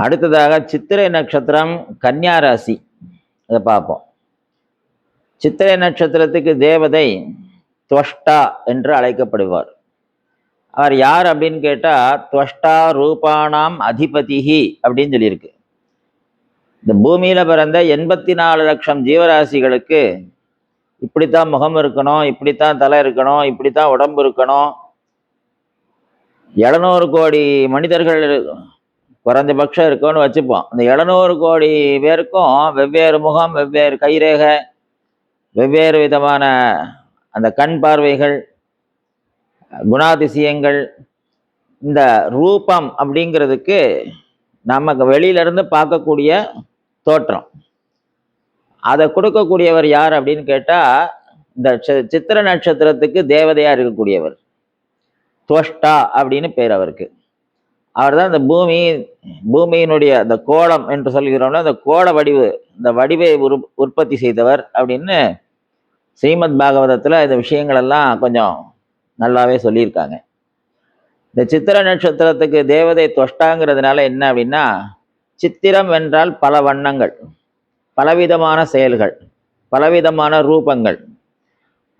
அடுத்ததாக சித்திரை நட்சத்திரம் கன்னியா ராசி, அதை பார்ப்போம். சித்திரை நட்சத்திரத்துக்கு தேவதை துவஷ்டா என்று அழைக்கப்படுவார். அவர் யார் அப்படின்னு கேட்டால், துவஷ்டா ரூபானாம் அதிபதிஹி அப்படின்னு சொல்லியிருக்கு. இந்த பூமியில் பிறந்த 84 லட்சம் ஜீவராசிகளுக்கு இப்படித்தான் முகம் இருக்கணும், இப்படித்தான் தலை இருக்கணும், இப்படித்தான் உடம்பு இருக்கணும். 700 கோடி மனிதர்கள் குறைஞ்சபட்சம் இருக்கும்னு வச்சுப்போம். அந்த 700 கோடி பேருக்கும் வெவ்வேறு முகம், வெவ்வேறு கைரேகை, வெவ்வேறு விதமான அந்த கண் பார்வைகள், குணாதிசயங்கள். இந்த ரூபம் அப்படிங்கிறதுக்கு நமக்கு வெளியிலிருந்து பார்க்கக்கூடிய தோற்றம், அதை கொடுக்கக்கூடியவர் யார் அப்படின்னு கேட்டால், இந்த சித்திர நட்சத்திரத்துக்கு தேவதையாக இருக்கக்கூடியவர் துவஷ்டா அப்படின்னு பேர் அவருக்கு. அவர் தான் இந்த பூமியினுடைய அந்த கோலம் என்று சொல்கிறோம்னா, அந்த கோள வடிவு, இந்த வடிவை உற்பத்தி செய்தவர் அப்படின்னு ஸ்ரீமத் பாகவதத்தில் இந்த விஷயங்கள் எல்லாம் கொஞ்சம் நல்லாவே சொல்லியிருக்காங்க. இந்த சித்திர நட்சத்திரத்துக்கு தேவதை துவஷ்டாங்கிறதுனால என்ன அப்படின்னா, சித்திரம் என்றால் பல வண்ணங்கள், பலவிதமான செயல்கள், பலவிதமான ரூபங்கள்.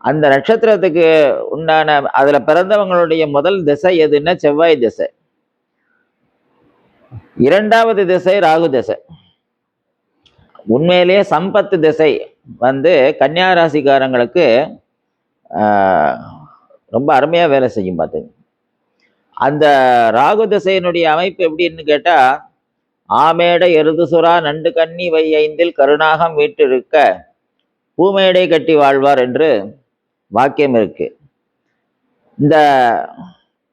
அந்த நட்சத்திரத்துக்கு உண்டான அதில் பிறந்தவங்களுடைய முதல் திசை எதுன்னா செவ்வாய் திசை. 2வது திசை ராகு திசை. உண்மையிலேயே சம்பத்து திசை கன்னியா ராசிக்காரங்களுக்கு ரொம்ப அருமையாக வேலை செய்யும். பார்த்துங்க, அந்த ராகு திசையினுடைய அமைப்பு எப்படின்னு கேட்டால், ஆமேடை எருதுசுறா நண்டு கன்னி வை 5 கருணாகம் வீட்டிருக்க பூமேடை கட்டி வாழ்வார் என்று வாக்கியம் இருக்கு. இந்த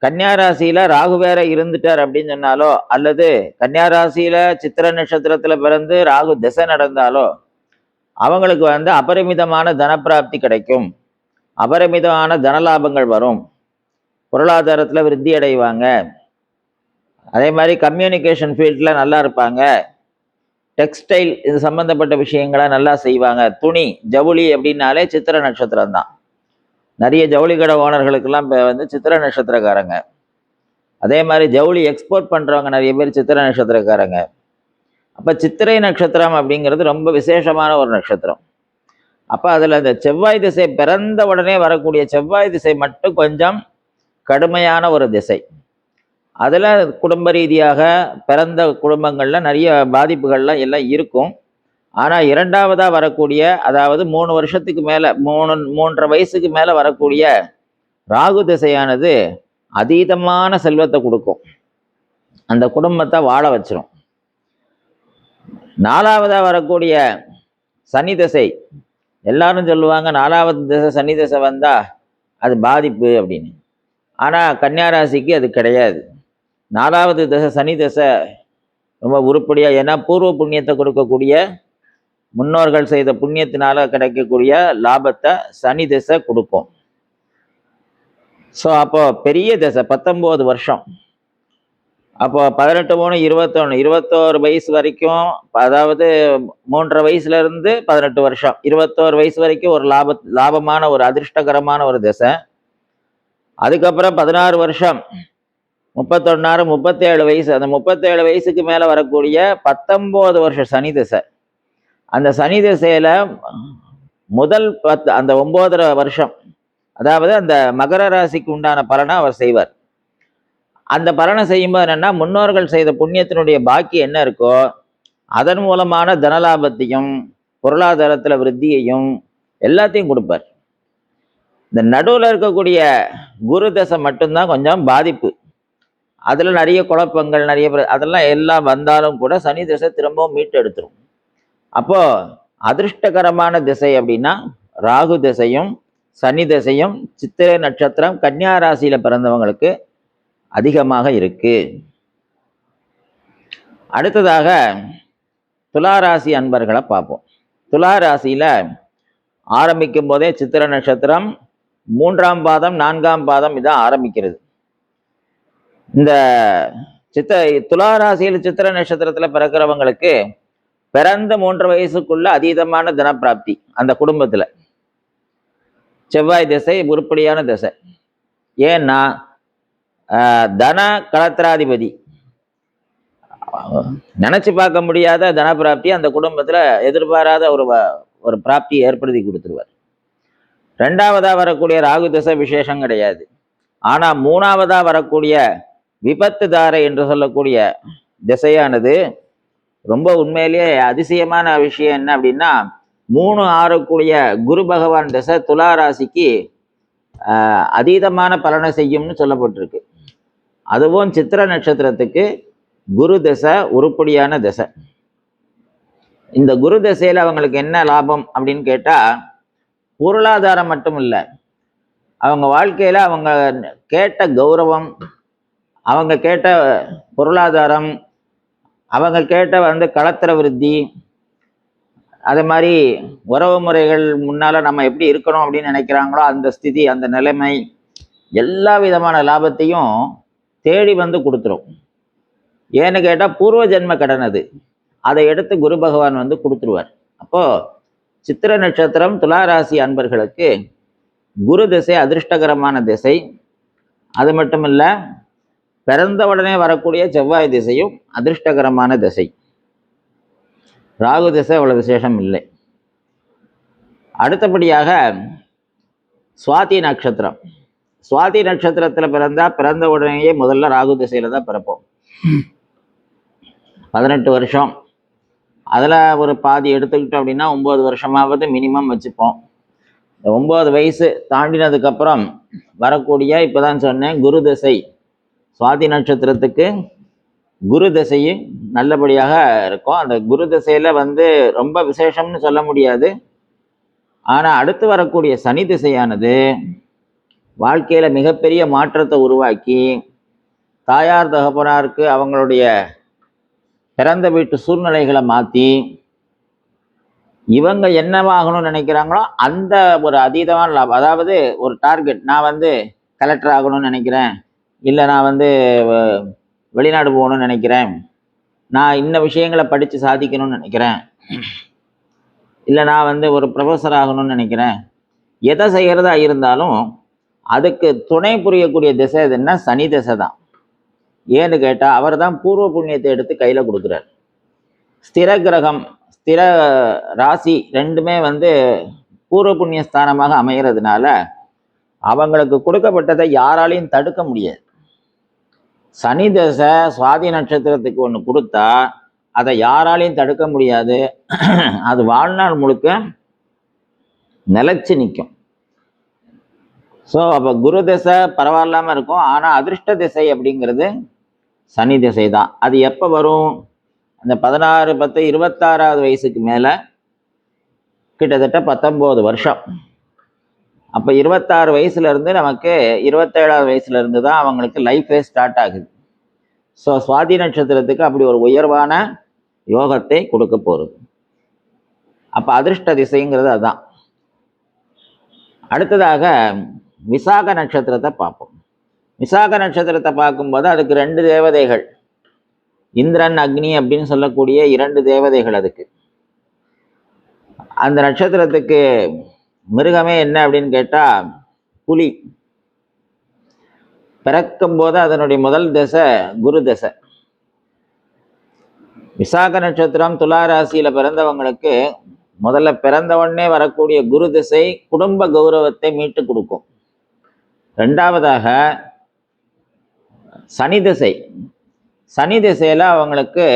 கன்னியா ராசியில ராகு வேற இருந்துட்டார் அப்படின்னு சொன்னாலோ, அல்லது கன்னியா ராசியில சித்திர நட்சத்திரத்துல பிறந்து ராகு திசை நடந்தாலோ, அவங்களுக்கு அபரிமிதமான தனப்பிராப்தி கிடைக்கும், அபரிமிதமான தனலாபங்கள் வரும், பொருளாதாரத்துல விருத்தி அடைவாங்க. அதே மாதிரி கம்யூனிகேஷன் ஃபீல்டில் நல்லா இருப்பாங்க, டெக்ஸ்டைல் இது சம்மந்தப்பட்ட விஷயங்களை நல்லா செய்வாங்க. துணி ஜவுளி அப்படின்னாலே சித்திர நட்சத்திரம் தான். நிறைய ஜவுளி கடை ஓனர்களுக்கெல்லாம் சித்திர நட்சத்திரக்காரங்க. அதே மாதிரி ஜவுளி எக்ஸ்போர்ட் பண்ணுறவங்க நிறைய பேர் சித்திர நட்சத்திரக்காரங்க. அப்போ சித்திரை நட்சத்திரம் அப்படிங்கிறது ரொம்ப விசேஷமான ஒரு நட்சத்திரம். அப்போ அதில் அந்த செவ்வாய் திசை பிறந்த உடனே வரக்கூடிய செவ்வாய் திசை மட்டும் கொஞ்சம் கடுமையான ஒரு திசை. அதில் குடும்ப ரீதியாக பிறந்த குடும்பங்களில் நிறைய பாதிப்புகள்லாம் எல்லாம் இருக்கும். ஆனால் 2வதாக வரக்கூடிய, அதாவது 3 வருஷத்துக்கு மேலே, 3.5 வயசுக்கு மேலே வரக்கூடிய ராகு திசையானது அதீதமான செல்வத்தை கொடுக்கும், அந்த குடும்பத்தை வாழ வச்சிரும். 4வதாக வரக்கூடிய சனி திசை, எல்லாரும் சொல்லுவாங்க 4வது திசை சனி திசை வந்தால் அது பாதிப்பு அப்படின்னு. ஆனால் கன்னியா ராசிக்கு அது கிடையாது. 4வது திசை சனி திசை ரொம்ப உருப்படியாக, ஏன்னா பூர்வ புண்ணியத்தை கொடுக்கக்கூடிய, முன்னோர்கள் செய்த புண்ணியத்தினால கிடைக்கக்கூடிய லாபத்தை சனி திசை கொடுக்கும். ஸோ அப்போ பெரிய திசை 19 வருஷம். அப்போ 18, 3, 21 வயசு வரைக்கும், அதாவது 3.5 வயசுலேருந்து 18 வருஷம், 21 வயசு வரைக்கும் ஒரு லாபமான ஒரு அதிர்ஷ்டகரமான ஒரு திசை. அதுக்கப்புறம் 16 வருஷம், 31, 37 வயசு, அந்த 37 வயசுக்கு மேலே வரக்கூடிய 19 வருஷம் சனி திசை. அந்த சனி திசையில் முதல் அந்த 9.5 வருஷம், அதாவது அந்த மகர ராசிக்கு உண்டான பலனை அவர் செய்வார். அந்த பலனை செய்யும்போது என்னென்னா, முன்னோர்கள் செய்த புண்ணியத்தினுடைய பாக்கி என்ன இருக்கோ அதன் மூலமான தனலாபத்தையும் பொருளாதாரத்தில் விருத்தியையும் எல்லாத்தையும் கொடுப்பார். இந்த நடுவில் இருக்கக்கூடிய குரு தசை மட்டும்தான் கொஞ்சம் பாதிப்பு. அதில் நிறைய குழப்பங்கள், நிறைய அதெல்லாம் எல்லாம் வந்தாலும் கூட சனி திசை திரும்பவும் மீட்டு எடுத்துரும். அப்போது அதிர்ஷ்டகரமான திசை அப்படின்னா ராகு திசையும் சனி திசையும் சித்திரை நட்சத்திரம் கன்னியா ராசியில் பிறந்தவங்களுக்கு அதிகமாக இருக்கு. அடுத்ததாக துளாராசி அன்பர்களை பார்ப்போம். துளாராசியில் ஆரம்பிக்கும் போதே சித்திர நட்சத்திரம் 3ஆம் பாதம் 4ஆம் பாதம் இதான் ஆரம்பிக்கிறது. இந்த துளாராசியில் சித்திர நட்சத்திரத்தில் பிறக்கிறவங்களுக்கு பிறந்த 3 வயசுக்குள்ள அதீதமான தனப்பிராப்தி. அந்த குடும்பத்தில் செவ்வாய் திசை உருப்படியான திசை. ஏன்னா தன கலத்திராதிபதி நினச்சி பார்க்க முடியாத தனப்பிராப்தி அந்த குடும்பத்தில் எதிர்பாராத ஒரு பிராப்தியை ஏற்படுத்தி கொடுத்துருவார். ரெண்டாவதாக வரக்கூடிய ராகு திசை விசேஷம் கிடையாது. ஆனால் மூணாவதாக வரக்கூடிய விபத்து தாரை என்று சொல்லக்கூடிய திசையானது ரொம்ப உண்மையிலேயே அதிசயமான விஷயம். என்ன அப்படின்னா 3-6 குரு பகவான் திசை துலா ராசிக்கு அதீதமான பலனை செய்யும்னு சொல்லப்பட்டிருக்கு. அதுவும் சித்திர நட்சத்திரத்துக்கு குரு திசை உருப்படியான திசை. இந்த குரு திசையில் அவங்களுக்கு என்ன லாபம் அப்படின்னு கேட்டால், பொருளாதாரம் மட்டும் இல்லை, அவங்க வாழ்க்கையில் அவங்க கேட்ட கௌரவம், அவங்க கேட்ட பொருளாதாரம், அவங்க கேட்ட களத்திர விருத்தி, அது மாதிரி உறவு முறைகள் முன்னால் நம்ம எப்படி இருக்கணும் அப்படின்னு நினைக்கிறாங்களோ அந்த ஸ்திதி, அந்த நிலைமை, எல்லா விதமான லாபத்தையும் தேடி கொடுத்துரும். ஏன்னு கேட்டால் பூர்வ ஜென்ம கடன் அது, அதை எடுத்து குரு பகவான் கொடுத்துருவார். அப்போது சித்திர நட்சத்திரம் துளாராசி அன்பர்களுக்கு குரு திசை அதிர்ஷ்டகரமான திசை. அது மட்டும் இல்லை, பிறந்த உடனே வரக்கூடிய செவ்வாய் திசையும் அதிர்ஷ்டகரமான திசை. ராகு திசை அவ்வளோ விசேஷம் இல்லை. அடுத்தபடியாக சுவாதி நட்சத்திரம். சுவாதி நட்சத்திரத்தில் பிறந்த உடனேயே முதல்ல ராகு திசையில் தான் பிறப்போம். 18 வருஷம், அதில் ஒரு பாதி எடுத்துக்கிட்டோம் அப்படின்னா 9 வருஷமாவது மினிமம் வச்சுப்போம். 9 வயசு தாண்டினதுக்கப்புறம் வரக்கூடிய, இப்போ தான் சொன்னேன், குரு திசை. சுவாதி நட்சத்திரத்துக்கு குரு திசையும் நல்லபடியாக இருக்கும். அந்த குரு திசையில் ரொம்ப விசேஷம்னு சொல்ல முடியாது. ஆனால் அடுத்து வரக்கூடிய சனி திசையானது வாழ்க்கையில் மிகப்பெரிய மாற்றத்தை உருவாக்கி, தாயார் தகப்பனாருக்கு அவங்களுடைய பிறந்த வீட்டு சூழ்நிலைகளை மாற்றி, இவங்க என்னவாகணும்னு நினைக்கிறாங்களோ அந்த ஒரு அதீதமான லாபம். அதாவது ஒரு டார்கெட், நான் கலெக்டர் ஆகணும்னு நினைக்கிறேன், இல்லை நான் வெளிநாடு போகணும்னு நினைக்கிறேன், நான் இன்ன விஷயங்களை படித்து சாதிக்கணும்னு நினைக்கிறேன், இல்லை நான் ஒரு ப்ரொஃபஸர் ஆகணும்னு நினைக்கிறேன், எதை செய்கிறதா இருந்தாலும் அதுக்கு துணை புரியக்கூடிய திசை எதுன்னா சனி திசை தான். ஏன்னு கேட்டால் அவர் தான் பூர்வ புண்ணியத்தை எடுத்து கையில் கொடுக்குறார். ஸ்திர கிரகம், ஸ்திர ராசி ரெண்டுமே பூர்வ புண்ணிய ஸ்தானமாக அமைகிறதுனால அவங்களுக்கு கொடுக்கப்பட்டதை யாராலையும் தடுக்க முடியாது. சனி திசை சுவாதி நட்சத்திரத்துக்கு ஒன்று கொடுத்தா அதை யாராலையும் தடுக்க முடியாது. அது வாழ்நாள் முழுக்க நிலைச்சு நிற்கும். ஸோ அப்போ குரு திசை பரவாயில்லாமல் இருக்கும். ஆனால் அதிர்ஷ்ட திசை அப்படிங்கிறது சனி திசை தான். அது எப்போ வரும்? அந்த 16, 10, 26வது வயசுக்கு மேலே கிட்டத்தட்ட 19 வருஷம். அப்போ 26 வயசுலேருந்து நமக்கு 27வது வயசுலேருந்து தான் அவங்களுக்கு லைஃபே ஸ்டார்ட் ஆகுது. ஸோ சுவாதி நட்சத்திரத்துக்கு அப்படி ஒரு உயர்வான யோகத்தை கொடுக்க போகிறது. அப்போ அதிர்ஷ்ட திசைங்கிறது அதுதான். அடுத்ததாக விசாக நட்சத்திரத்தை பார்ப்போம். விசாக நட்சத்திரத்தை பார்க்கும்போது அதுக்கு 2 தேவதைகள், இந்திரன் அக்னி அப்படின்னு சொல்லக்கூடிய 2 தேவதைகள். அதுக்கு அந்த நட்சத்திரத்துக்கு மிருகமே என்ன அப்படின்னு கேட்டால் புலி. பிறக்கும் போது அதனுடைய முதல் திசை குரு திசை. விசாக நட்சத்திரம் துலா ராசியில் பிறந்தவங்களுக்கு முதல்ல பிறந்த உடனே வரக்கூடிய குரு திசை குடும்ப கௌரவத்தை மீட்டு கொடுக்கும். ரெண்டாவதாக சனி திசை. சனி திசையில் அவங்களுக்கு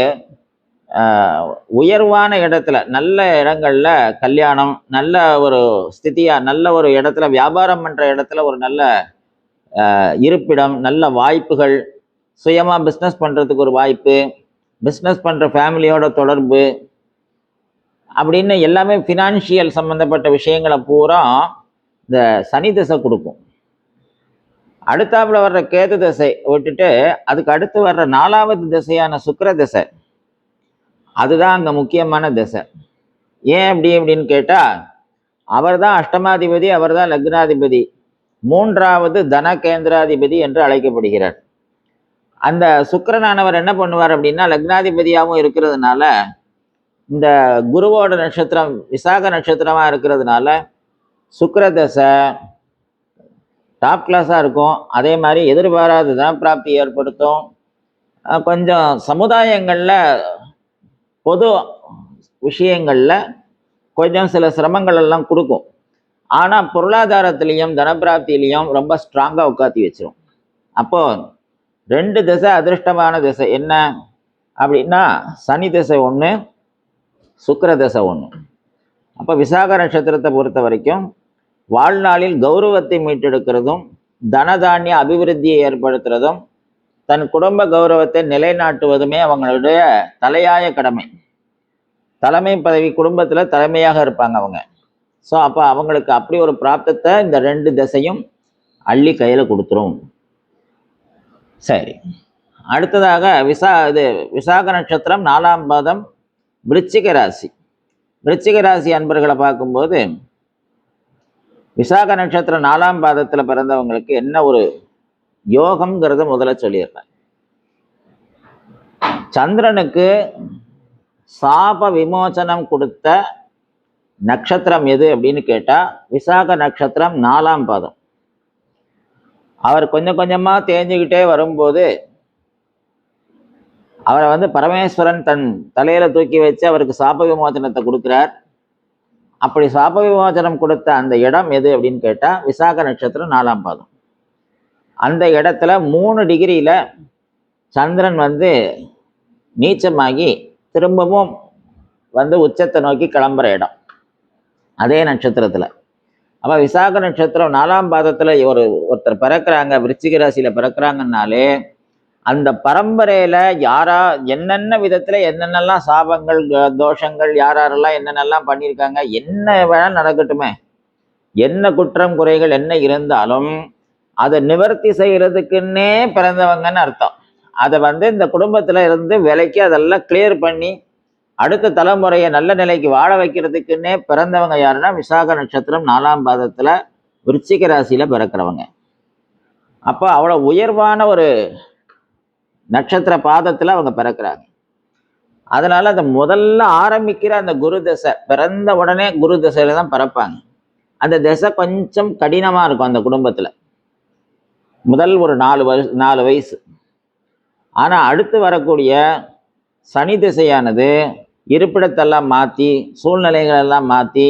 உயர்வான இடத்துல, நல்ல இடங்கள்ல கல்யாணம், நல்ல ஒரு ஸ்திதியாக, நல்ல ஒரு இடத்துல வியாபாரம் பண்ணுற இடத்துல ஒரு நல்ல இருப்பிடம், நல்ல வாய்ப்புகள், சுயமாக பிஸ்னஸ் பண்ணுறதுக்கு ஒரு வாய்ப்பு, பிஸ்னஸ் பண்ணுற ஃபேமிலியோட தொடர்பு அப்படின்னு எல்லாமே ஃபினான்ஷியல் சம்மந்தப்பட்ட விஷயங்களை பூரா இந்த சனி திசை கொடுக்கும். அடுத்தாப்புல வர்ற கேது திசை விட்டுட்டு அதுக்கு அடுத்து வர்ற 4வது திசையான சுக்கிர திசை, அதுதான் அங்கே முக்கியமான திசை. ஏன் அப்படின்னு கேட்டால் அவர் தான் அஷ்டமாதிபதி, அவர் தான் லக்னாதிபதி, 3வது தன கேந்திராதிபதி என்று அழைக்கப்படுகிறார். அந்த சுக்கிரனானவர் என்ன பண்ணுவார் அப்படின்னா, லக்னாதிபதியாகவும் இருக்கிறதுனால இந்த குருவோட நட்சத்திரம் விசாக நட்சத்திரமாக இருக்கிறதுனால சுக்கிர தசை டாப் கிளாஸாக இருக்கும். அதே மாதிரி எதிர்பாராத தனப்பிராப்தி ஏற்படுத்தும். கொஞ்சம் சமுதாயங்களில் பொது விஷயங்களில் கொஞ்சம் சில சிரமங்கள் எல்லாம் கொடுக்கும். ஆனால் பொருளாதாரத்திலையும் தனப்பிராப்தியிலையும் ரொம்ப ஸ்ட்ராங்காக உட்காத்தி வச்சிரும். அப்போது 2 திசை அதிர்ஷ்டமான திசை என்ன அப்படின்னா, சனி திசை ஒன்று, சுக்கிர திசை ஒன்று. அப்போ விசாக நட்சத்திரத்தை பொறுத்த வரைக்கும் வாழ்நாளில் கௌரவத்தை மீட்டெடுக்கிறதும் தனதானிய அபிவிருத்தியை ஏற்படுத்துறதும் தன் குடும்ப கௌரவத்தை நிலைநாட்டுவதுமே அவங்களுடைய தலையாய கடமை. தலைமை பதவி குடும்பத்தில் தலைமையாக இருப்பாங்க அவங்க. ஸோ அப்போ அவங்களுக்கு அப்படி ஒரு பிராப்தத்தை இந்த 2 திசையும் அள்ளி கையில் கொடுத்துரும். சரி, அடுத்ததாக விசாக நட்சத்திரம் 4ஆம் பாதம், விருச்சிக ராசி. விருச்சிக ராசி அன்பர்களை பார்க்கும்போது விசாக நட்சத்திரம் 4ஆம் பாதத்தில் பிறந்தவங்களுக்கு என்ன ஒரு யோகம்ங்கிறத முதல்ல சொல்லிடுறேன். சந்திரனுக்கு சாப விமோசனம் கொடுத்த நட்சத்திரம் எது அப்படின்னு கேட்டால் விசாக நட்சத்திரம் 4ஆம் பாதம். அவர் கொஞ்சம் கொஞ்சமாக தேஞ்சுக்கிட்டே வரும்போது அவரை பரமேஸ்வரன் தன் தலையில் தூக்கி வச்சு அவருக்கு சாப விமோசனத்தை கொடுக்குறார். அப்படி சாப விமோசனம் கொடுத்த அந்த இடம் எது அப்படின்னு கேட்டால் விசாக நட்சத்திரம் 4ஆம் பாதம். அந்த இடத்துல 3 டிகிரியில் சந்திரன் நீச்சமாகி திரும்பவும் உச்சத்தை நோக்கி கிளம்புற இடம் அதே நட்சத்திரத்தில். அப்போ விசாக நட்சத்திரம் 4ஆம் பாதத்தில் ஒருத்தர் பிறக்கிறாங்க, விருச்சிக ராசியில் பிறக்கிறாங்கன்னாலே அந்த பரம்பரையில் என்னென்ன விதத்தில் என்னென்னலாம் சாபங்கள் தோஷங்கள் யாரெல்லாம் என்னென்னலாம் பண்ணியிருக்காங்க, என்ன வேணால் நடக்கட்டுமே, என்ன குற்றம் குறைகள் என்ன இருந்தாலும் அதை நிவர்த்தி செய்கிறதுக்குன்னே பிறந்தவங்கன்னு அர்த்தம். அதை இந்த குடும்பத்தில் இருந்து விலைக்கு அதெல்லாம் கிளியர் பண்ணி அடுத்த தலைமுறையை நல்ல நிலைக்கு வாழ வைக்கிறதுக்குன்னே பிறந்தவங்க யாருன்னா விசாக நட்சத்திரம் 4ஆம் பாதத்தில் விருச்சிக ராசியில் பிறக்கிறவங்க. அப்போ அவ்வளோ உயர்வான ஒரு நட்சத்திர பாதத்தில் அவங்க பிறக்கிறாங்க. அதனால அந்த முதல்ல ஆரம்பிக்கிற அந்த குரு தசை, பிறந்த உடனே குரு தசையில தான் பிறப்பாங்க. அந்த தசை கொஞ்சம் கடினமாக இருக்கும் அந்த குடும்பத்தில், முதல் ஒரு 4 வயசு. ஆனால் அடுத்து வரக்கூடிய சனி திசையானது இருப்பிடத்தெல்லாம் மாற்றி சூழ்நிலைகளெல்லாம் மாற்றி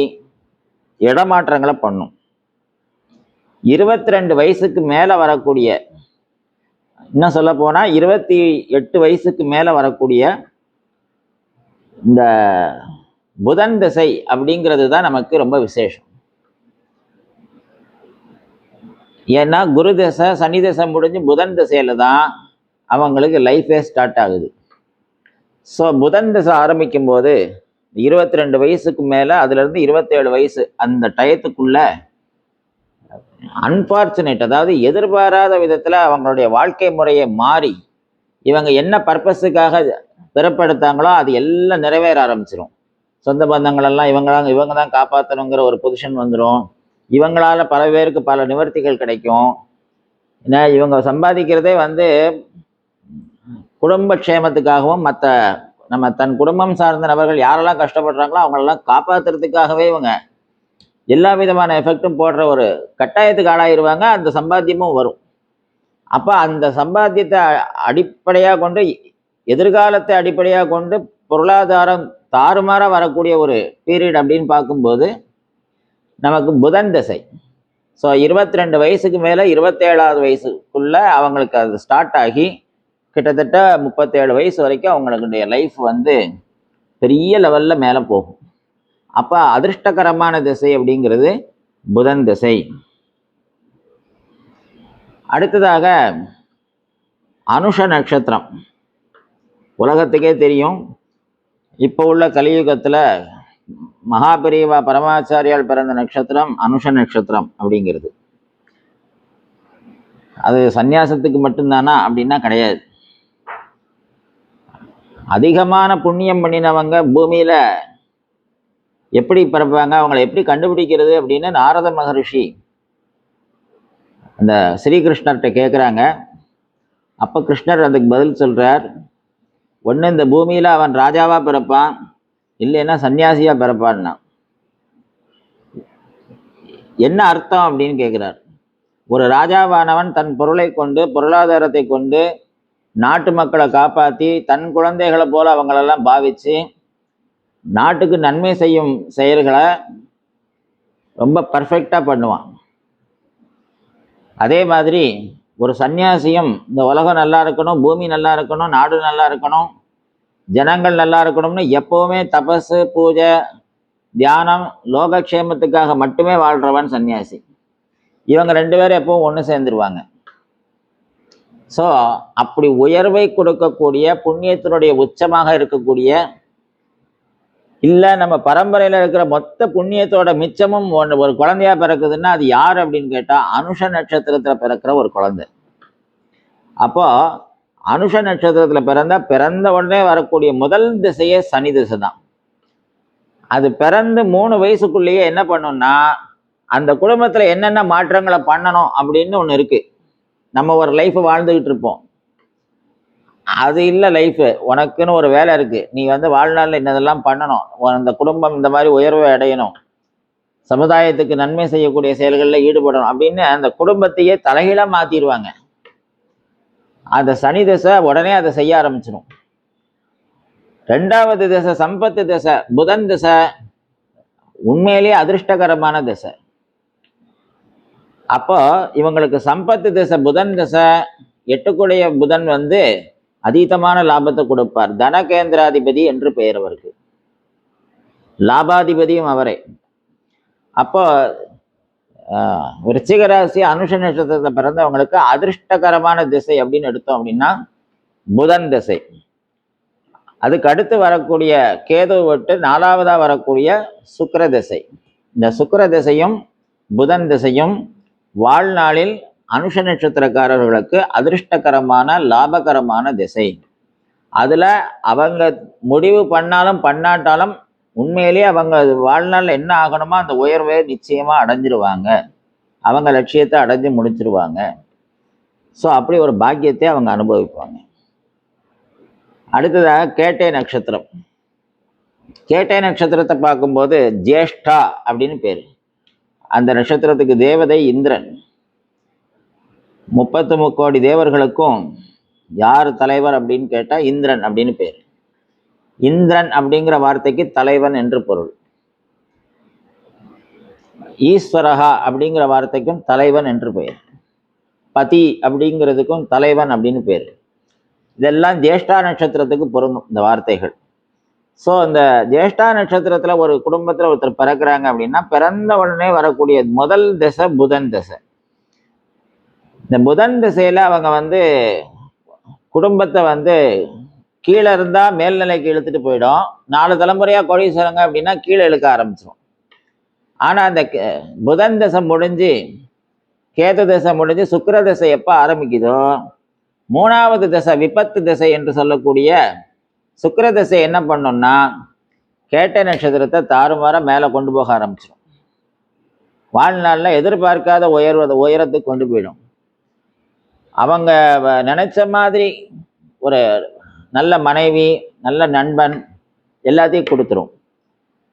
இடமாற்றங்களை பண்ணும். 22 வயசுக்கு மேலே வரக்கூடிய, இன்னும் சொல்ல போனால் 28 வயசுக்கு மேலே வரக்கூடிய இந்த புதன் திசை அப்படிங்கிறது தான் நமக்கு ரொம்ப விசேஷம். ஏன்னா குரு திசை சனி திசை முடிஞ்சு புதன் திசையில் தான் அவங்களுக்கு லைஃபே ஸ்டார்ட் ஆகுது. ஸோ புதன் திசை ஆரம்பிக்கும் போது 22 வயசுக்கு மேலே, அதுலேருந்து 27 வயசு அந்த டயத்துக்குள்ள அன்ஃபார்ச்சுனேட், அதாவது எதிர்பாராத விதத்தில் அவங்களுடைய வாழ்க்கை முறையை மாறி இவங்க என்ன பர்பஸுக்காக பிறப்பெடுத்தாங்களோ அது எல்லாம் நிறைவேற ஆரம்பிச்சிடும். சொந்த பந்தங்களெல்லாம் இவங்க தான் காப்பாற்றணுங்கிற ஒரு பொசிஷன் வந்துடும். இவங்களால் பல பேருக்கு பல நிவர்த்திகள் கிடைக்கும். ஏன்னா இவங்க சம்பாதிக்கிறதே குடும்ப க்ஷேமத்துக்காகவும் நம்ம தன் குடும்பம் சார்ந்த நபர்கள் யாரெல்லாம் கஷ்டப்படுறாங்களோ அவங்களெல்லாம் காப்பாற்றுறதுக்காகவே இவங்க எல்லா விதமான எஃபெக்டும் போடுற ஒரு கட்டாயத்துக்கு ஆளாயிருவாங்க. அந்த சம்பாத்தியமும் வரும். அப்போ அந்த சம்பாத்தியத்தை அடிப்படையாக கொண்டு, எதிர்காலத்தை அடிப்படையாக கொண்டு பொருளாதாரம் தாறுமாறாக வரக்கூடிய ஒரு பீரியட் அப்படின்னு பார்க்கும்போது நமக்கு புதன் திசை. ஸோ 22 வயசுக்கு மேலே 27ஆவது வயசுக்குள்ள அவங்களுக்கு அது ஸ்டார்ட் ஆகி கிட்டத்தட்ட 37 வயசு வரைக்கும் அவங்களுடைய லைஃப் பெரிய லெவலில் மேலே போகும். அப்போ அதிர்ஷ்டகரமான திசை அப்படிங்கிறது புதன் திசை. அடுத்ததாக அனுஷ நட்சத்திரம். உலகத்துக்கே தெரியும், இப்போ உள்ள கலியுகத்தில் மகாபெரிவா பரமாச்சாரியால் பிறந்த நட்சத்திரம் அனுஷ நட்சத்திரம் அப்படிங்கிறது. அது சந்நியாசத்துக்கு மட்டும்தானா அப்படின்னா கிடையாது. அதிகமான புண்ணியம் பண்ணினவங்க பூமியில் எப்படி பிறப்பாங்க, அவங்களை எப்படி கண்டுபிடிக்கிறது அப்படின்னு நாரத மகரிஷி அந்த ஸ்ரீகிருஷ்ணர்கிட்ட கேட்குறாங்க. அப்போ கிருஷ்ணர் அதுக்கு பதில் சொல்கிறார், ஒன்று இந்த பூமியில் அவன் ராஜாவாக பிறப்பான், இல்லைன்னா சன்னியாசியாக பிறப்பான்னா. என்ன அர்த்தம் அப்படின்னு கேட்குறார். ஒரு ராஜாவானவன் தன் பொருளை கொண்டு பொருளாதாரத்தை கொண்டு நாட்டு மக்களை காப்பாற்றி தன் குழந்தைகளை போல அவங்களெல்லாம் பாவித்து நாட்டுக்கு நன்மை செய்யும் செயல்களை ரொம்ப பர்ஃபெக்டாக பண்ணுவான். அதே மாதிரி ஒரு சன்னியாசியும் இந்த உலகம் நல்லா இருக்கணும், பூமி நல்லா இருக்கணும், நாடு நல்லா இருக்கணும், ஜனங்கள் நல்லா இருக்கணும்னு எப்போவுமே தபசு, பூஜை, தியானம், லோகக்ஷேமத்துக்காக மட்டுமே வாழ்கிறவன் சன்னியாசி. இவங்க 2 பேரும் எப்பவும் ஒன்று சேர்ந்துருவாங்க. ஸோ அப்படி உயர்வை கொடுக்கக்கூடிய புண்ணியத்தினுடைய உச்சமாக இருக்கக்கூடிய, இல்லை நம்ம பரம்பரையில் இருக்கிற மொத்த புண்ணியத்தோட மிச்சமும் ஒரு குழந்தையா பிறக்குதுன்னா அது யார் அப்படின்னு கேட்டால் அனுஷ நட்சத்திரத்தில் பிறக்கிற ஒரு குழந்தை. அப்போ அனுஷ நட்சத்திரத்தில் பிறந்த உடனே வரக்கூடிய முதல் திசையே சனி திசை தான். அது பிறந்து 3 வயசுக்குள்ளேயே என்ன பண்ணும்னா அந்த குடும்பத்தில் என்னென்ன மாற்றங்களை பண்ணணும் அப்படின்னு ஒன்று இருக்குது. நம்ம ஒரு லைஃப்பை வாழ்ந்துக்கிட்டு இருப்போம். அது இல்லை லைஃபு, உனக்குன்னு ஒரு வேலை இருக்குது, நீ வாழ்நாளில் இன்னதெல்லாம் பண்ணணும், அந்த குடும்பம் இந்த மாதிரி உயர்வை அடையணும், சமுதாயத்துக்கு நன்மை செய்யக்கூடிய செயல்களில் ஈடுபடணும் அப்படின்னு அந்த குடும்பத்தையே தலைகீழாக மாற்றிடுவாங்க. அந்த சனி திசை உடனே அதை செய்ய ஆரம்பிச்சிடும். 2வது திசை சம்பத்து திசை, புதன் திசை, உண்மையிலேயே அதிர்ஷ்டகரமான திசை. அப்போ இவங்களுக்கு சம்பத்து திசை புதன் திசை, 8 புதன் அதீதமான லாபத்தை கொடுப்பார். தனகேந்திராதிபதி என்று பெயர் அவருக்கு, லாபாதிபதியும் அவரே. அப்போ விருச்சிக ராசி அனுஷ நட்சத்திரத்தை பிறந்தவங்களுக்கு அதிர்ஷ்டகரமான திசை அப்படின்னு எடுத்தோம் அப்படின்னா புதன் திசை. அதுக்கு அடுத்து வரக்கூடிய கேது விட்டு 4வதா வரக்கூடிய சுக்கிர திசை. இந்த சுக்கிர திசையும் புதன் திசையும் வாழ்நாளில் அனுஷ நட்சத்திரக்காரர்களுக்கு அதிர்ஷ்டகரமான லாபகரமான திசை. அதில் அவங்க முடிவு பண்ணாலும் பண்ணாட்டாலும் உண்மையிலேயே அவங்க வாழ்நாளில் என்ன ஆகணுமோ அந்த உயர்வை நிச்சயமாக அடைஞ்சிருவாங்க, அவங்க லட்சியத்தை அடைஞ்சு முடிச்சிருவாங்க. ஸோ அப்படி ஒரு பாக்கியத்தை அவங்க அனுபவிப்பாங்க. அடுத்ததாக கேட்டை நட்சத்திரம். கேட்டை நட்சத்திரத்தை பார்க்கும்போது ஜேஷ்டா அப்படின்னு பேர். அந்த நட்சத்திரத்துக்கு தேவதை இந்திரன். 33 கோடி தேவர்களுக்கும் யார் தலைவர் அப்படின்னு கேட்டால் இந்திரன் அப்படின்னு பேர். இந்திரன் அப்படிங்கிற வார்த்தைக்கு தலைவன் என்று பொருள். ஈஸ்வரஹா அப்படிங்கிற வார்த்தைக்கும் தலைவன் என்று பெயர். பதி அப்படிங்கிறதுக்கும் தலைவன் அப்படின்னு பேர். இதெல்லாம் ஜேஷ்டா நட்சத்திரத்துக்கு பொருந்தும் இந்த வார்த்தைகள். ஸோ இந்த ஜேஷ்டா நட்சத்திரத்தில் ஒரு குடும்பத்தில் ஒருத்தர் பிறக்கிறாங்க அப்படின்னா பிறந்த உடனே வரக்கூடிய முதல் திசை புதன் திசை. இந்த புதன் திசையில் அவங்க குடும்பத்தை கீழே இருந்தால் மேல்நிலைக்கு இழுத்துட்டு போயிடும். 4 தலைமுறையாக கோடீஸ்வரங்க அப்படின்னா கீழே இழுக்க ஆரம்பிச்சிடும். ஆனால் அந்த புதன் திசை முடிஞ்சு கேது திசை முடிஞ்சு சுக்கிர திசை எப்போ ஆரம்பிக்குதோ 3வது திசை விபத்து திசை என்று சொல்லக்கூடிய சுக்கிர திசை என்ன பண்ணோம்னா கேட்டை நட்சத்திரத்தை தாறுமாற மேலே கொண்டு போக ஆரம்பிச்சிடும். வாழ்நாளில் எதிர்பார்க்காத உயரத்துக்கு கொண்டு போயிடும். அவங்க நினைச்ச மாதிரி ஒரு நல்ல மனைவி, நல்ல நண்பன் எல்லாத்தையும் கொடுத்துரும்.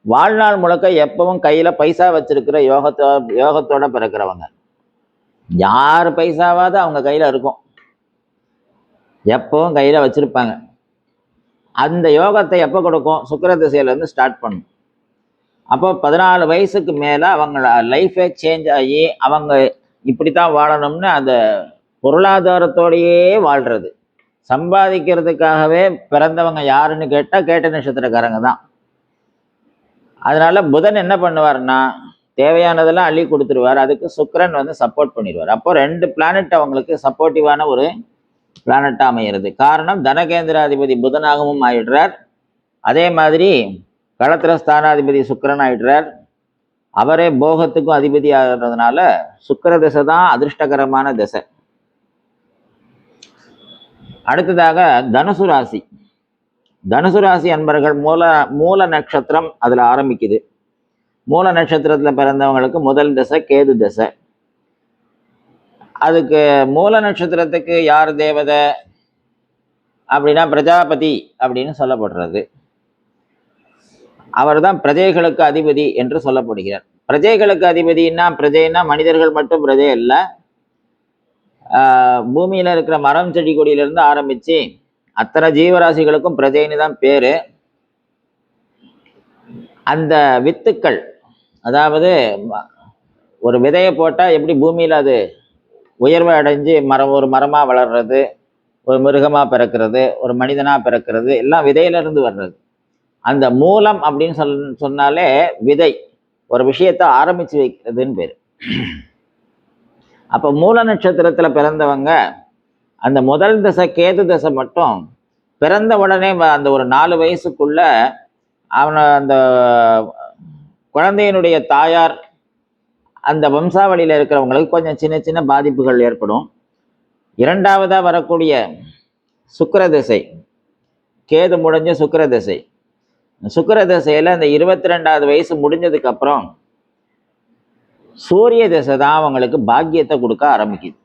வாழ்நாள் முழுக்க எப்பவும் கையில் பைசா வச்சிருக்கிற யோகத்தோட பிறக்கிறவங்க. யார் பைசாவாவது அவங்க கையில் இருக்கும், எப்பவும் கையில் வச்சுருப்பாங்க. அந்த யோகத்தை எப்போ கொடுக்கும்? சுக்கிர திசையிலேருந்து ஸ்டார்ட் பண்ணும். அப்போ 14 வயசுக்கு மேலே அவங்க லைஃபே சேஞ்ச் ஆகி அவங்க இப்படி தான் வாழணும்னு அந்த பொருளாதாரத்தோடையே வாழ்கிறது. சம்பாதிக்கிறதுக்காகவே பிறந்தவங்க யாருன்னு கேட்டால் கேட்ட நட்சத்திரக்காரங்க தான். அதனால புதன் என்ன பண்ணுவார்னா தேவையானதெல்லாம் அள்ளி கொடுத்துருவார். அதுக்கு சுக்கிரன் சப்போர்ட் பண்ணிடுவார். அப்போ 2 பிளானட் அவங்களுக்கு சப்போர்ட்டிவான ஒரு பிளானட்டாக அமைகிறது. காரணம் தனகேந்திராதிபதி புதனாகவும் ஆயிடுறார், அதே மாதிரி களத்திர ஸ்தானாதிபதி சுக்கிரன் ஆயிடுறார். அவரே போகத்துக்கும் அதிபதி ஆகிறதுனால சுக்கிர திசை தான் அதிர்ஷ்டகரமான திசை. அடுத்ததாக தனுசு ராசி. தனுசு ராசி அன்பர்கள் மூல நட்சத்திரம் அதில் ஆரம்பிக்குது. மூல நட்சத்திரத்தில் பிறந்தவங்களுக்கு முதல் திசை கேது திசை. அதுக்கு மூல நட்சத்திரத்துக்கு யார் தேவதை அப்படின்னா பிரஜாபதி அப்படின்னு சொல்லப்படுறது. அவர் தான் பிரஜைகளுக்கு அதிபதி என்று சொல்லப்படுகிறார். பிரஜைகளுக்கு அதிபதினா பிரஜைன்னா மனிதர்கள் மட்டும் பிரஜை இல்லை, பூமியில் இருக்கிற மரம் செடி கொடியிலிருந்து ஆரம்பித்து அத்தனை ஜீவராசிகளுக்கும் பிரஜைன்னு தான் பேர். அந்த வித்துக்கள், அதாவது ஒரு விதையை போட்டால் எப்படி பூமியில் அது உயர்வை அடைஞ்சு ஒரு மரமாக வளர்றது, ஒரு மிருகமாக பிறக்கிறது, ஒரு மனிதனாக பிறக்கிறது, எல்லாம் விதையிலிருந்து வர்றது. அந்த மூலம் அப்படின்னு சொன்னாலே விதை, ஒரு விஷயத்தை ஆரம்பித்து வைக்கிறதுன்னு பேர். அப்போ மூல நட்சத்திரத்தில் பிறந்தவங்க அந்த முதல் தசை கேது தசை மட்டும் பிறந்த உடனே அந்த ஒரு 4 வயசுக்குள்ள அவனை அந்த குழந்தையினுடைய தாயார் அந்த வம்சாவளியில் இருக்கிறவங்களுக்கு கொஞ்சம் சின்ன சின்ன பாதிப்புகள் ஏற்படும். இரண்டாவதாக வரக்கூடிய சுக்கிர திசை, கேது முடிஞ்ச சுக்கிர திசை, சுக்கிர திசையில் அந்த 22வது வயசு முடிஞ்சதுக்கப்புறம் சூரிய திசை தான் அவங்களுக்கு பாக்கியத்தை கொடுக்க ஆரம்பிக்குது.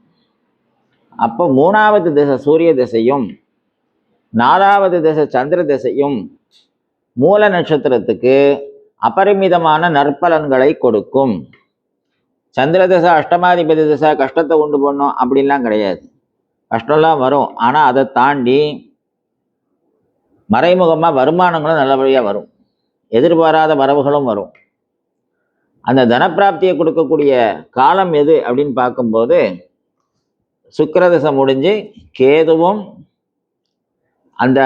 அப்போ 3வது திசை சூரிய திசையும் 4வது திசை சந்திர திசையும் மூல நட்சத்திரத்துக்கு அபரிமிதமான நற்பலன்களை கொடுக்கும். சந்திர திசை அஷ்டமாதிபதி திசை கஷ்டத்தை உண்டு பண்ணும் அப்படின்லாம் கிடையாது. கஷ்டம்லாம் வரும், ஆனால் அதை தாண்டி மறைமுகமாக வருமானங்களும் நல்லபடியாக வரும், எதிர்பாராத வரவுகளும் வரும். அந்த தனப்பிராப்தியை கொடுக்கக்கூடிய காலம் எது அப்படின்னு பார்க்கும்போது சுக்கிர திசை முடிஞ்சு கேதுவும் அந்த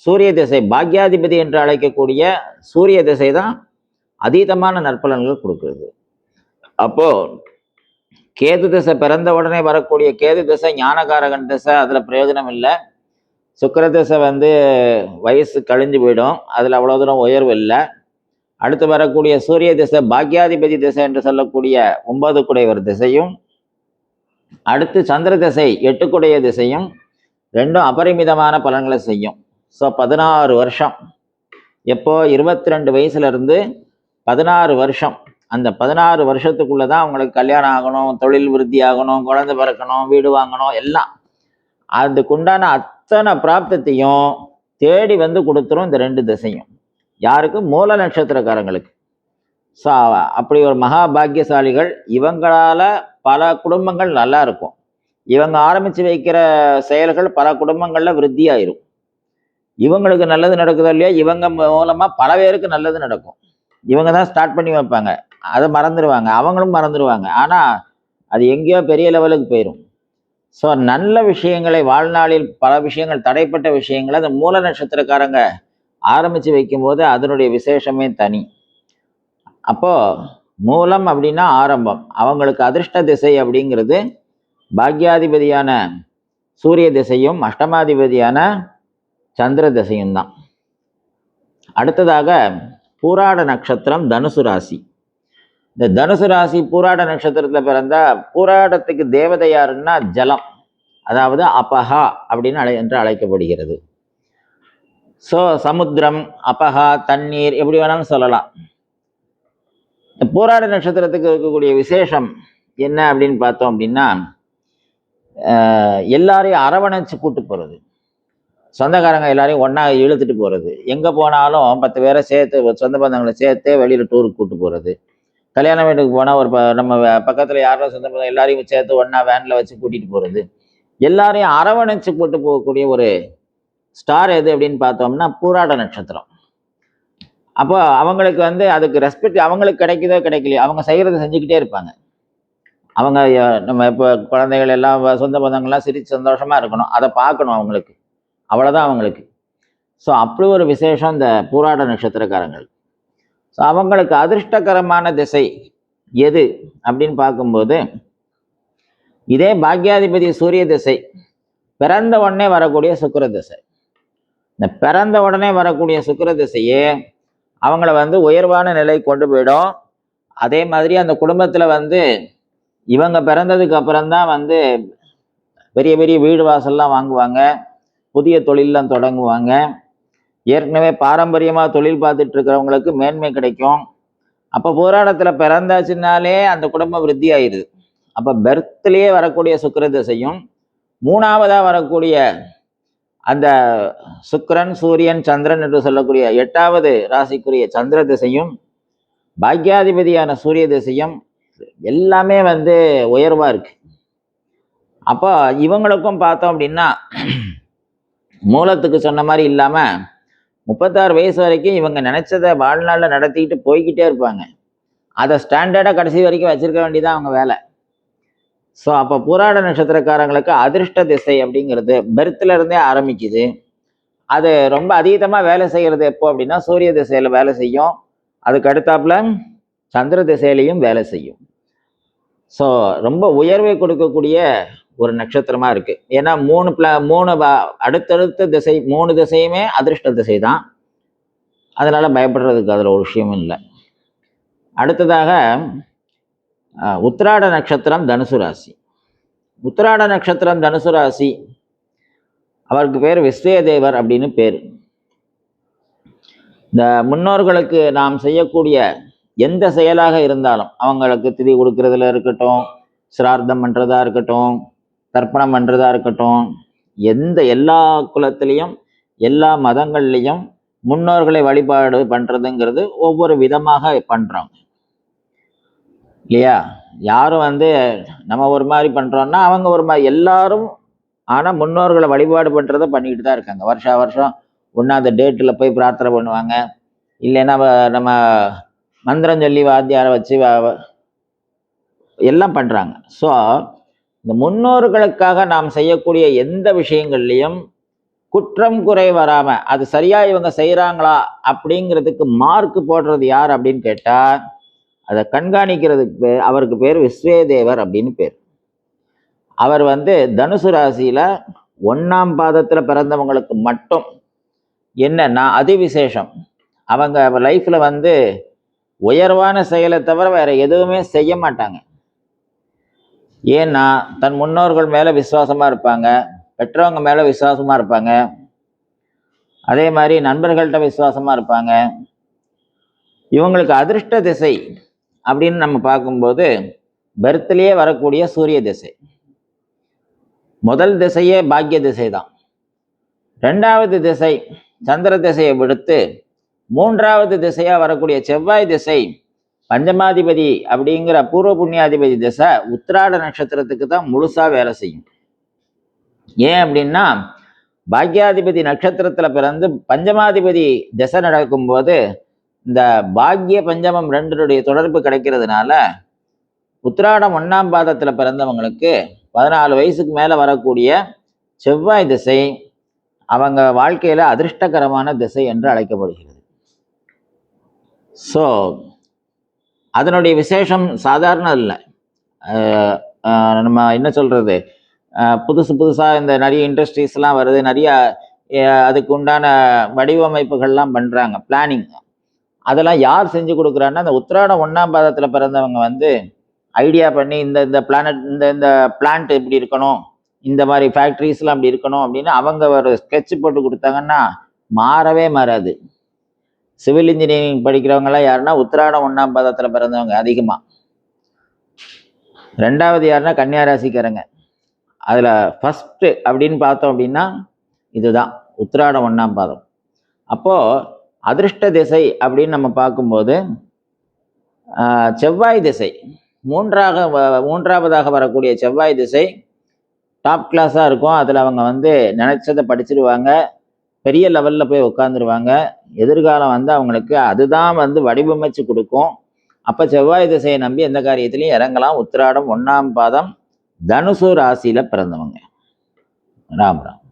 சூரிய திசை, பாக்யாதிபதி என்று அழைக்கக்கூடிய சூரிய திசை தான் அதீதமான நற்பலன்கள் கொடுக்குறது. அப்போ கேது திசை பிறந்த உடனே வரக்கூடிய கேது திசை ஞானகாரகன் திசை, அதில் பிரயோஜனம் இல்லை. சுக்கிர திசை வயசு கழிஞ்சு போயிடும், அதில் அவ்வளோ தூரம் உயர்வு இல்லை. அடுத்து வரக்கூடிய சூரிய திசை பாக்யாதிபதி திசை என்று சொல்லக்கூடிய 9 குடையவர் திசையும், அடுத்து சந்திர திசை 8 குடைய திசையும் ரெண்டும் அபரிமிதமான பலன்களை செய்யும். ஸோ 16 வருஷம், எப்போ 22 வயசுலேருந்து 16 வருஷம், அந்த 16 வருஷத்துக்குள்ளே தான் அவங்களுக்கு கல்யாணம் ஆகணும், தொழில் விருத்தி ஆகணும், குழந்தை பிறக்கணும், வீடு வாங்கணும், எல்லாம் அதுக்குண்டான அத்தனை பிராப்தத்தையும் தேடி கொடுத்துரும் இந்த 2 திசையும். யாருக்கு? மூல நட்சத்திரக்காரங்களுக்கு. ஸோ அப்படி ஒரு மகா பாக்கியசாலிகள். இவங்களால பல குடும்பங்கள் நல்லா இருக்கும். இவங்க ஆரம்பித்து வைக்கிற செயல்கள் பல குடும்பங்களில் விருத்தி ஆயிரும். இவங்களுக்கு நல்லது நடக்குதோ இல்லையா, இவங்க மூலமாக பல பேருக்கு நல்லது நடக்கும். இவங்க தான் ஸ்டார்ட் பண்ணி வைப்பாங்க, அதை மறந்துடுவாங்க, அவங்களும் மறந்துடுவாங்க, ஆனால் அது எங்கேயோ பெரிய லெவலுக்கு போயிடும். ஸோ நல்ல விஷயங்களை, வாழ்நாளில் பல விஷயங்கள், தடைப்பட்ட விஷயங்களை அந்த மூல நட்சத்திரக்காரங்க ஆரம்பித்து வைக்கும்போது அதனுடைய விசேஷமே தனி. அப்போது மூலம் அப்படின்னா ஆரம்பம். அவங்களுக்கு அதிர்ஷ்ட திசை அப்படிங்கிறது பாக்யாதிபதியான சூரிய திசையும் அஷ்டமாதிபதியான சந்திர திசையும் தான். அடுத்ததாக பூராட நட்சத்திரம் தனுசு ராசி. இந்த தனுசு ராசி பூராட நட்சத்திரத்தில் பிறந்தா, பூராடத்துக்கு தேவதை யாருன்னா ஜலம், அதாவது அபஹா அப்படின்னு என்று அழைக்கப்படுகிறது. ஸோ சமுத்திரம், அபஹா, தண்ணீர், எப்படி வேணாலும் சொல்லலாம். இந்த பூராட நட்சத்திரத்துக்கு இருக்கக்கூடிய விசேஷம் என்ன அப்படின்னு பார்த்தோம் அப்படின்னா, எல்லாரையும் அரவணைச்சு கூட்டு போகிறது, சொந்தக்காரங்க எல்லாரையும் ஒன்றா இழுத்துட்டு போகிறது, எங்கே போனாலும் 10 பேரை சேர்த்து, சொந்த பந்தங்களை சேர்த்து வெளியில் டூருக்கு கூட்டு போகிறது, கல்யாண வீட்டுக்கு போனால் ஒரு நம்ம பக்கத்தில் யாரோ சொந்த பந்தம் எல்லாரையும் சேர்த்து ஒன்றா வேனில் வச்சு கூட்டிகிட்டு போகிறது, எல்லாரையும் அரவணைச்சு கூட்டு போகக்கூடிய ஒரு ஸ்டார் எது அப்படின்னு பார்த்தோம்னா பூராட நட்சத்திரம். அப்போ அவங்களுக்கு அதுக்கு ரெஸ்பெக்ட் அவங்களுக்கு கிடைக்குதோ கிடைக்கலையோ, அவங்க செய்கிறத செஞ்சுக்கிட்டே இருப்பாங்க. அவங்க நம்ம இப்போ குழந்தைகள் எல்லாம் சொந்த பந்தங்கள்லாம் சிரித்து சந்தோஷமாக இருக்கணும், அதை பார்க்கணும் அவங்களுக்கு, அவ்வளோதான் அவங்களுக்கு. ஸோ அப்படி ஒரு விசேஷம் இந்த பூராட நட்சத்திரக்காரங்கள். ஸோ அவங்களுக்கு அதிர்ஷ்டகரமான திசை எது அப்படின்னு பார்க்கும்போது, இதே பாக்யாதிபதி சூரிய திசை பிறந்த உடனே வரக்கூடிய சுக்கிர திசை. இந்த பிறந்த உடனே வரக்கூடிய சுக்கிர திசையே அவங்கள உயர்வான நிலை கொண்டு போயிடும். அதே மாதிரி அந்த குடும்பத்தில் இவங்க பிறந்ததுக்கு அப்புறம்தான் பெரிய பெரிய வீடு வாசல்லாம் வாங்குவாங்க, புதிய தொழிலெலாம் தொடங்குவாங்க. ஏற்கனவே பாரம்பரியமாக தொழில் பார்த்துட்டு இருக்கிறவங்களுக்கு மேன்மை கிடைக்கும். அப்போ போராட்டத்தில் பிறந்தாச்சுன்னாலே அந்த குடும்பம் விருத்தி ஆயிடுது. அப்போ பெர்த்லேயே வரக்கூடிய சுக்கிர திசையும், 3ஆவதாக வரக்கூடிய அந்த சுக்கிரன், சூரியன், சந்திரன் என்று சொல்லக்கூடிய 8வது ராசிக்குரிய சந்திர திசையும், பாக்யாதிபதியான சூரிய திசையும் எல்லாமே உயர்வாக இருக்கு. அப்போ இவங்களுக்கும் பார்த்தோம் அப்படின்னா மூலத்துக்கு சொன்ன மாதிரி இல்லாமல் 36 வயசு வரைக்கும் இவங்க நினைச்சதை வாழ்நாளில் நடத்திக்கிட்டு போய்கிட்டே இருப்பாங்க. அதை ஸ்டாண்டர்டாக கடைசி வரைக்கும் வச்சிருக்க வேண்டியதான் அவங்க வேலை. ஸோ அப்போ பூராட நட்சத்திரக்காரங்களுக்கு அதிர்ஷ்ட திசை அப்படிங்கிறது பெர்த்ல இருந்தே ஆரம்பிக்குது. அது ரொம்ப அதீதமாக வேலை செய்கிறது எப்போ அப்படின்னா சூரிய திசையில் வேலை செய்யும். அதுக்கு அடுத்தாப்புல சந்திர திசையிலையும் வேலை செய்யும். ஸோ ரொம்ப உயர்வை கொடுக்கக்கூடிய ஒரு நட்சத்திரமா இருக்கு. ஏன்னா மூணு அடுத்தடுத்த திசை 3 திசையுமே அதிர்ஷ்ட திசை தான். அதனால பயப்படுறதுக்கு அதில் ஒரு விஷயமும் இல்லை. அடுத்ததாக உத்திராட நட்சத்திரம் தனுசு ராசி. உத்திராட நட்சத்திரம் தனுசு ராசி, அவருக்கு பேர் விஸ்வேதேவர் அப்படின்னு பேர். இந்த முன்னோர்களுக்கு நாம் செய்யக்கூடிய எந்த செயலாக இருந்தாலும், அவங்களுக்கு திதி கொடுக்கறதுல இருக்கட்டும், சிரார்த்தம் பண்ணுறதா இருக்கட்டும், தர்ப்பணம் பண்ணுறதா இருக்கட்டும், எல்லா குலத்திலையும் எல்லா மதங்கள்லையும் முன்னோர்களை வழிபாடு பண்ணுறதுங்கிறது ஒவ்வொரு விதமாக பண்ணுறோம் இல்லையா? யாரும் நம்ம ஒரு மாதிரி பண்ணுறோன்னா அவங்க ஒரு மாதிரி, எல்லாரும் ஆனால் முன்னோர்களை வழிபாடு பண்ணுறதை பண்ணிக்கிட்டு தான் இருக்காங்க. வருஷா வருஷம் ஒன்றாவது டேட்டில் போய் பிரார்த்தனை பண்ணுவாங்க. இல்லைன்னா நம்ம மந்திரம் சொல்லி வாத்தியாரை வச்சு எல்லாம் பண்ணுறாங்க. ஸோ இந்த முன்னோர்களுக்காக நாம் செய்யக்கூடிய எந்த விஷயங்கள்லையும் குற்றம் குறை வராமல் அது சரியாக இவங்க செய்கிறாங்களா அப்படிங்கிறதுக்கு மார்க் போடுறது யார் அப்படின்னு கேட்டால், அதை கண்காணிக்கிறதுக்கு அவருக்கு பேர் விஸ்வேதேவர் அப்படின்னு பேர். அவர் தனுசு ராசியில் 1ஆம் பாதத்தில் பிறந்தவங்களுக்கு மட்டும் என்னன்னா அதிவிசேஷம். அவங்க லைஃப்பில் உயர்வான செயலை தவிர வேற எதுவுமே செய்ய மாட்டாங்க. ஏன்னா தன் முன்னோர்கள் மேலே விசுவாசமாக இருப்பாங்க, பெற்றவங்க மேலே விசுவாசமாக இருப்பாங்க, அதே மாதிரி நண்பர்கள்ட்ட விசுவாசமாக இருப்பாங்க. இவங்களுக்கு அதிர்ஷ்ட திசை அப்படின்னு நம்ம பார்க்கும்போது பெர்த்லேயே வரக்கூடிய சூரிய திசை. முதல் திசையே பாக்கிய திசை தான். 2வது திசை சந்திர திசையை விடுத்து 3வது திசையாக வரக்கூடிய செவ்வாய் திசை, பஞ்சமாதிபதி அப்படிங்கிற பூர்வ புண்ணியாதிபதி திசை உத்திராட நட்சத்திரத்துக்கு தான் முழுசா வேலை செய்யும். ஏன் அப்படின்னா பாக்யாதிபதி நட்சத்திரத்தில் பிறந்து பஞ்சமாதிபதி திசை நடக்கும்போது இந்த பாக்ய பஞ்சமம் 2டைய தொடர்பு கிடைக்கிறதுனால உத்திராடம் 1ஆம் பாதத்தில் பிறந்தவங்களுக்கு 14 வயசுக்கு மேலே வரக்கூடிய செவ்வாய் திசை அவங்க வாழ்க்கையில் அதிர்ஷ்டகரமான திசை என்று அழைக்கப்படுகிறது. ஸோ அதனுடைய விசேஷம் சாதாரண இல்லை. நம்ம என்ன சொல்கிறது, புதுசாக இந்த நிறைய இண்டஸ்ட்ரீஸ்லாம் வருது, நிறைய அதுக்கு உண்டான வடிவமைப்புகள்லாம் பண்ணுறாங்க, பிளானிங். அதெல்லாம் யார் செஞ்சு கொடுக்குறாங்கன்னா அந்த உத்திராடம் 1ஆம் பாதத்தில் பிறந்தவங்க ஐடியா பண்ணி இந்த பிளானட் இந்த பிளான்ட் இப்படி இருக்கணும், இந்த மாதிரி ஃபேக்ட்ரிஸ்லாம் அப்படி இருக்கணும் அப்படின்னு அவங்க ஒரு ஸ்கெட்ச் போட்டு கொடுத்தாங்கன்னா மாறவே மாறாது. சிவில் இன்ஜினியரிங் படிக்கிறவங்களாம் யாருன்னா உத்திராடம் 1ஆம் பாதத்தில் பிறந்தவங்க அதிகமாக. 2வது யாருன்னா கன்னியாராசிக்காரங்க. அதில் ஃபஸ்ட்டு அப்படின்னு பார்த்தோம் அப்படின்னா இதுதான் உத்திராடம் 1ஆம் பாதம். அப்போது அதிர்ஷ்ட திசை அப்படின்னு நம்ம பார்க்கும்போது செவ்வாய் திசை மூன்றாவதாக வரக்கூடிய செவ்வாய் திசை டாப் கிளாஸாக இருக்கும். அதில் அவங்க நினச்சதை படிச்சிருவாங்க, பெரிய லெவலில் போய் உட்காந்துருவாங்க. எதிர்காலம் அவங்களுக்கு அதுதான் வடிவமைச்சு கொடுக்கும். அப்போ செவ்வாய் திசையை நம்பி எந்த காரியத்திலையும் இறங்கலாம். உத்திராடம் 1ஆம் பாதம் தனுசு ராசியில் பிறந்தவங்க. ராம் ராம்.